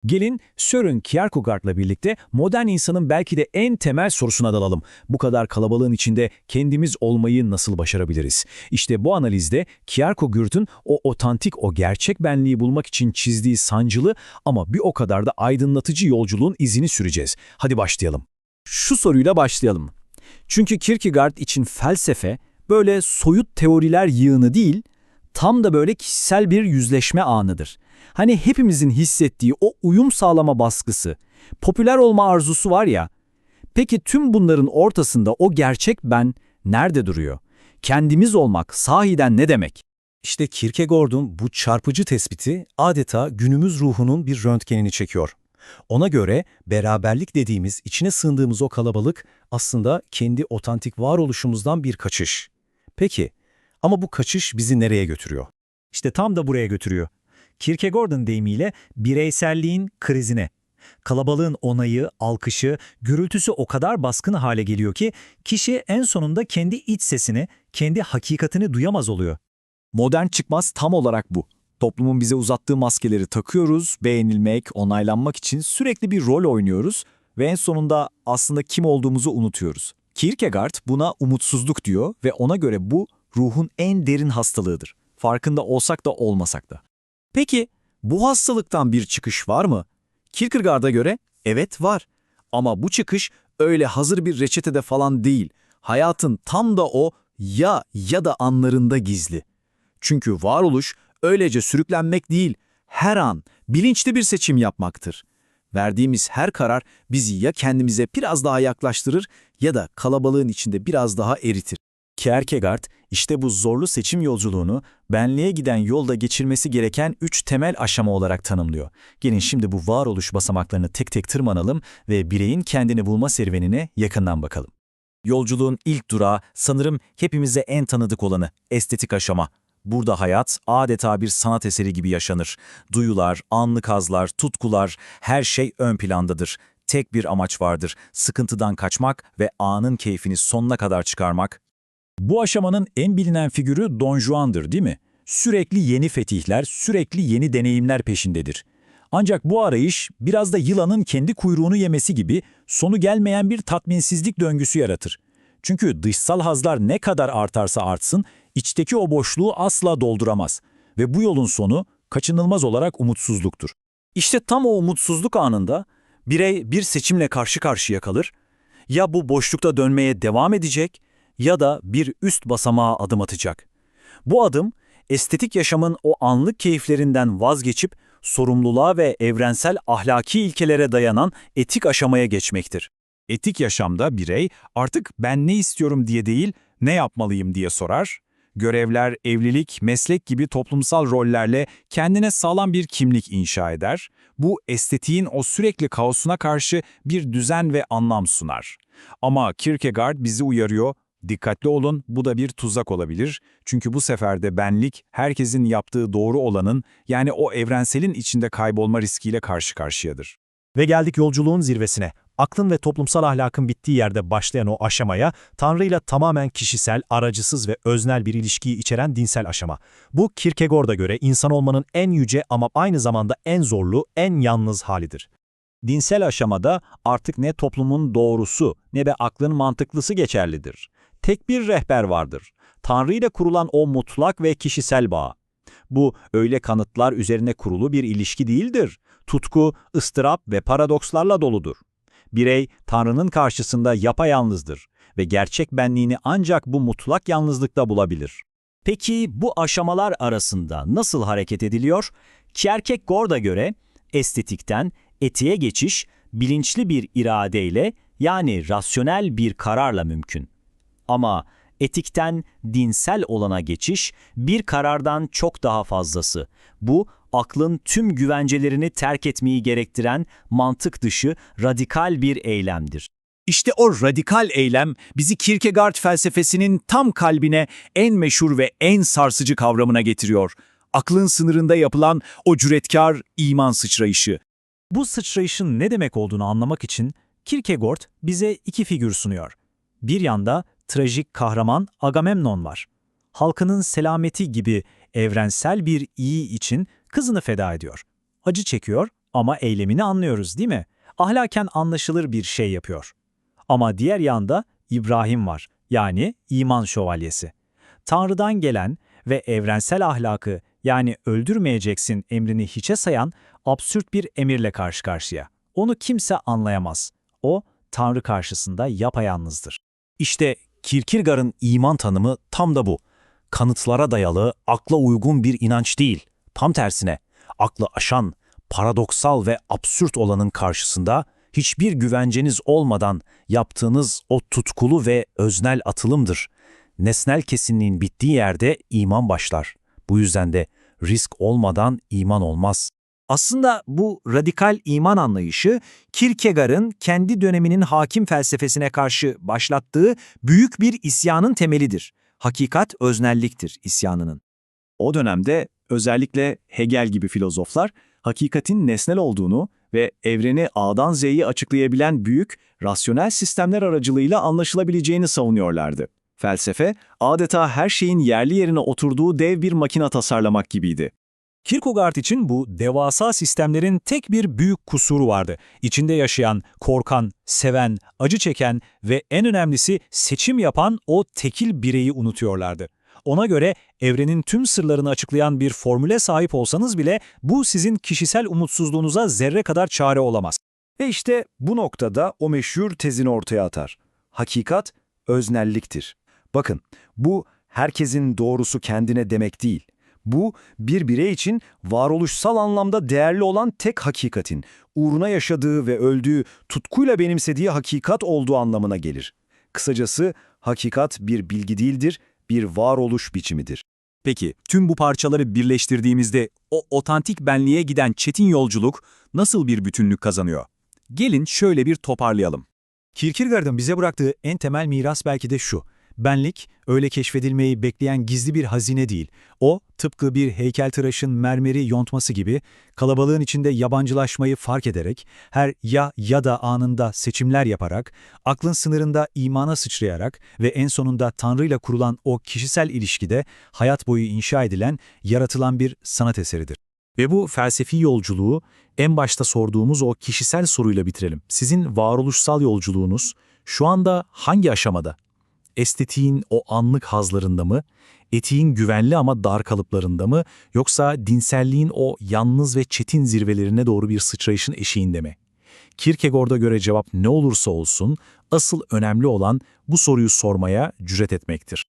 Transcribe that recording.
Gelin Søren Kierkegaard'la birlikte modern insanın belki de en temel sorusuna dalalım. Bu kadar kalabalığın içinde kendimiz olmayı nasıl başarabiliriz? İşte bu analizde Kierkegaard'ın o otantik, o gerçek benliği bulmak için çizdiği sancılı ama bir o kadar da aydınlatıcı yolculuğun izini süreceğiz. Hadi başlayalım. Şu soruyla başlayalım. Çünkü Kierkegaard için felsefe böyle soyut teoriler yığını değil, tam da böyle kişisel bir yüzleşme anıdır. Hani hepimizin hissettiği o uyum sağlama baskısı, popüler olma arzusu var ya. Peki tüm bunların ortasında o gerçek ben nerede duruyor? Kendimiz olmak sahiden ne demek? İşte Kierkegaard'un bu çarpıcı tespiti adeta günümüz ruhunun bir röntgenini çekiyor. Ona göre beraberlik dediğimiz, içine sığındığımız o kalabalık aslında kendi otantik varoluşumuzdan bir kaçış. Peki, ama bu kaçış bizi nereye götürüyor? İşte tam da buraya götürüyor. Kierkegaard'ın deyimiyle bireyselliğin krizine. Kalabalığın onayı, alkışı, gürültüsü o kadar baskın hale geliyor ki kişi en sonunda kendi iç sesini, kendi hakikatini duyamaz oluyor. Modern çıkmaz tam olarak bu. Toplumun bize uzattığı maskeleri takıyoruz, beğenilmek, onaylanmak için sürekli bir rol oynuyoruz ve en sonunda aslında kim olduğumuzu unutuyoruz. Kierkegaard buna umutsuzluk diyor ve ona göre bu ruhun en derin hastalığıdır. Farkında olsak da olmasak da. Peki bu hastalıktan bir çıkış var mı? Kierkegaard'a göre evet var. Ama bu çıkış öyle hazır bir reçetede falan değil. Hayatın tam da o ya da anlarında gizli. Çünkü varoluş öylece sürüklenmek değil, her an bilinçli bir seçim yapmaktır. Verdiğimiz her karar bizi ya kendimize biraz daha yaklaştırır ya da kalabalığın içinde biraz daha eritir. Kierkegaard işte bu zorlu seçim yolculuğunu benliğe giden yolda geçirmesi gereken 3 temel aşama olarak tanımlıyor. Gelin şimdi bu varoluş basamaklarını tek tek tırmanalım ve bireyin kendini bulma serüvenine yakından bakalım. Yolculuğun ilk durağı sanırım hepimize en tanıdık olanı estetik aşama. Burada hayat adeta bir sanat eseri gibi yaşanır. Duyular, anlık hazlar, tutkular, her şey ön plandadır. Tek bir amaç vardır, sıkıntıdan kaçmak ve anın keyfini sonuna kadar çıkarmak. Bu aşamanın en bilinen figürü Don Juan'dır, değil mi? Sürekli yeni fetihler, sürekli yeni deneyimler peşindedir. Ancak bu arayış biraz da yılanın kendi kuyruğunu yemesi gibi sonu gelmeyen bir tatminsizlik döngüsü yaratır. Çünkü dışsal hazlar ne kadar artarsa artsın, içteki o boşluğu asla dolduramaz. Ve bu yolun sonu kaçınılmaz olarak umutsuzluktur. İşte tam o umutsuzluk anında birey bir seçimle karşı karşıya kalır. Ya bu boşlukta dönmeye devam edecek ya da bir üst basamağa adım atacak. Bu adım estetik yaşamın o anlık keyiflerinden vazgeçip sorumluluğa ve evrensel ahlaki ilkelere dayanan etik aşamaya geçmektir. Etik yaşamda birey artık ben ne istiyorum diye değil, ne yapmalıyım diye sorar. Görevler, evlilik, meslek gibi toplumsal rollerle kendine sağlam bir kimlik inşa eder. Bu estetiğin o sürekli kaosuna karşı bir düzen ve anlam sunar. Ama Kierkegaard bizi uyarıyor, dikkatli olun, bu da bir tuzak olabilir. Çünkü bu sefer de benlik herkesin yaptığı doğru olanın, yani o evrenselin içinde kaybolma riskiyle karşı karşıyadır. Ve geldik yolculuğun zirvesine. Aklın ve toplumsal ahlakın bittiği yerde başlayan o aşamaya, Tanrı ile tamamen kişisel, aracısız ve öznel bir ilişkiyi içeren dinsel aşama. Bu Kierkegaard'a göre insan olmanın en yüce ama aynı zamanda en zorlu, en yalnız halidir. Dinsel aşamada artık ne toplumun doğrusu ne de aklın mantıklısı geçerlidir. Tek bir rehber vardır. Tanrı ile kurulan o mutlak ve kişisel bağ. Bu öyle kanıtlar üzerine kurulu bir ilişki değildir. Tutku, ıstırap ve paradokslarla doludur. Birey Tanrı'nın karşısında yapayalnızdır ve gerçek benliğini ancak bu mutlak yalnızlıkta bulabilir. Peki bu aşamalar arasında nasıl hareket ediliyor? Kierkegaard'a göre estetikten etiğe geçiş bilinçli bir iradeyle, yani rasyonel bir kararla mümkün. Ama etikten dinsel olana geçiş bir karardan çok daha fazlası. Bu aklın tüm güvencelerini terk etmeyi gerektiren mantık dışı radikal bir eylemdir. İşte o radikal eylem bizi Kierkegaard felsefesinin tam kalbine, en meşhur ve en sarsıcı kavramına getiriyor. Aklın sınırında yapılan o cüretkar iman sıçrayışı. Bu sıçrayışın ne demek olduğunu anlamak için Kierkegaard bize iki figür sunuyor. Bir yanda trajik kahraman Agamemnon var. Halkının selameti gibi evrensel bir iyi için kızını feda ediyor. Acı çekiyor Ama eylemini anlıyoruz, değil mi? Ahlaken anlaşılır bir şey yapıyor. Ama diğer yanda İbrahim var, yani iman şövalyesi. Tanrı'dan gelen ve evrensel ahlakı, yani öldürmeyeceksin emrini hiçe sayan absürt bir emirle karşı karşıya. Onu kimse anlayamaz. O, Tanrı karşısında yapayalnızdır. İşte Kierkegaard'ın iman tanımı tam da bu. Kanıtlara dayalı, akla uygun bir inanç değil. Tam tersine, aklı aşan, paradoksal ve absürt olanın karşısında hiçbir güvenceniz olmadan yaptığınız o tutkulu ve öznel atılımdır. Nesnel kesinliğin bittiği yerde iman başlar. Bu yüzden de risk olmadan iman olmaz. Aslında bu radikal iman anlayışı Kierkegaard'ın kendi döneminin hakim felsefesine karşı başlattığı büyük bir isyanın temelidir. Hakikat öznelliktir isyanının. O dönemde özellikle Hegel gibi filozoflar hakikatin nesnel olduğunu ve evreni A'dan Z'yi açıklayabilen büyük, rasyonel sistemler aracılığıyla anlaşılabileceğini savunuyorlardı. Felsefe, adeta her şeyin yerli yerine oturduğu dev bir makina tasarlamak gibiydi. Kierkegaard için bu devasa sistemlerin tek bir büyük kusuru vardı. İçinde yaşayan, korkan, seven, acı çeken ve en önemlisi seçim yapan o tekil bireyi unutuyorlardı. Ona göre evrenin tüm sırlarını açıklayan bir formüle sahip olsanız bile bu sizin kişisel umutsuzluğunuza zerre kadar çare olamaz. Ve işte bu noktada o meşhur tezini ortaya atar. Hakikat öznelliktir. Bakın, bu herkesin doğrusu kendine demek değil. Bu, bir birey için varoluşsal anlamda değerli olan tek hakikatin, uğruna yaşadığı ve öldüğü, tutkuyla benimsediği hakikat olduğu anlamına gelir. Kısacası, hakikat bir bilgi değildir, bir varoluş biçimidir. Peki, tüm bu parçaları birleştirdiğimizde o otantik benliğe giden çetin yolculuk nasıl bir bütünlük kazanıyor? Gelin şöyle bir toparlayalım. Kierkegaard'ın bize bıraktığı en temel miras belki de şu: benlik, öyle keşfedilmeyi bekleyen gizli bir hazine değil. O, tıpkı bir heykeltıraşın mermeri yontması gibi, kalabalığın içinde yabancılaşmayı fark ederek, her ya da anında seçimler yaparak, aklın sınırında imana sıçrayarak ve en sonunda Tanrı'yla kurulan o kişisel ilişkide hayat boyu inşa edilen, yaratılan bir sanat eseridir. Ve bu felsefi yolculuğu en başta sorduğumuz o kişisel soruyla bitirelim. Sizin varoluşsal yolculuğunuz şu anda hangi aşamada? Estetiğin o anlık hazlarında mı? Etiğin güvenli ama dar kalıplarında mı? Yoksa dinselliğin o yalnız ve çetin zirvelerine doğru bir sıçrayışın eşiğinde mi? Kierkegaard'a göre cevap ne olursa olsun, asıl önemli olan bu soruyu sormaya cüret etmektir.